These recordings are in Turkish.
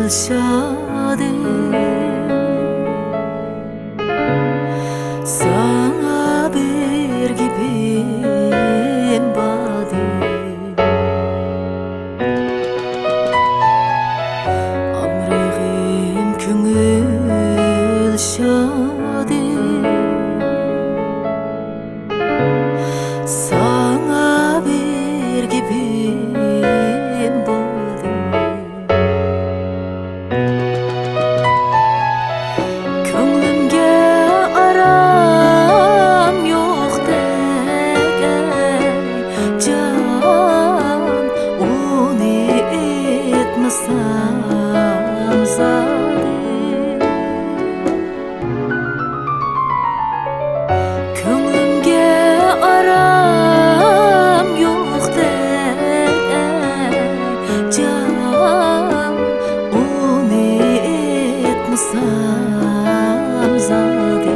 şadi sana bir gibim badi amrığım küngül şadi sana bir gibim badi könglimge aram yok degen can onu etmesem zadi könglimge aram yok degen can onu etmesem zadi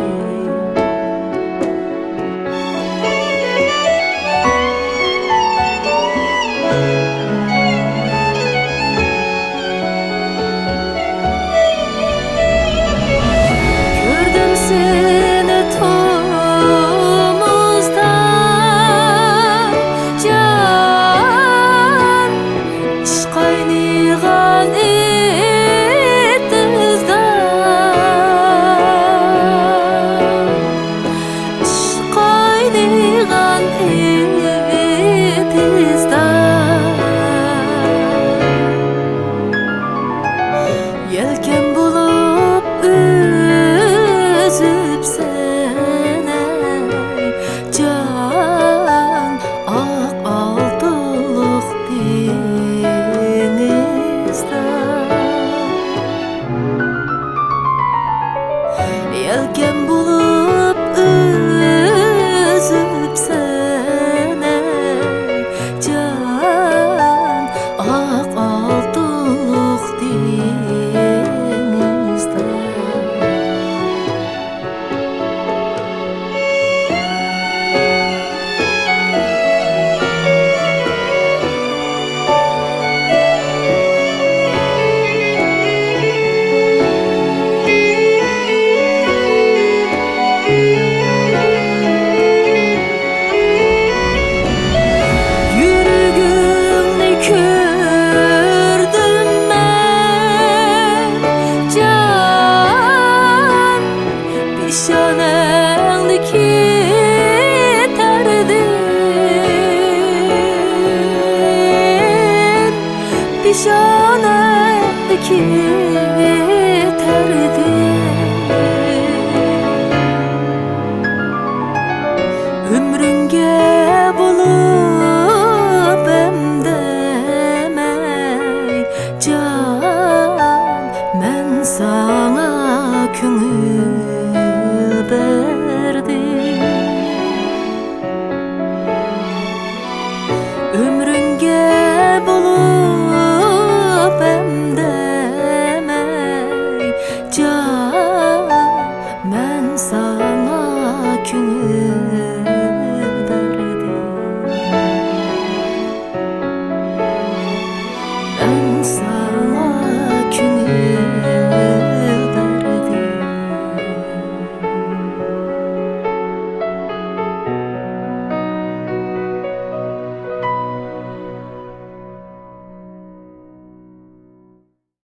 gördüm seni tomuzda can iş kaynayan etimizde iş kaynayan etimizde yelken bulup üzüp seni can ak altılık denizde yelken bulup üzüp seni can ak altılık denizde yüreğimni kürdüm ben can pişanendeki terdim pişanendeki terdim ömrünge bulup emdemey can men sana küngül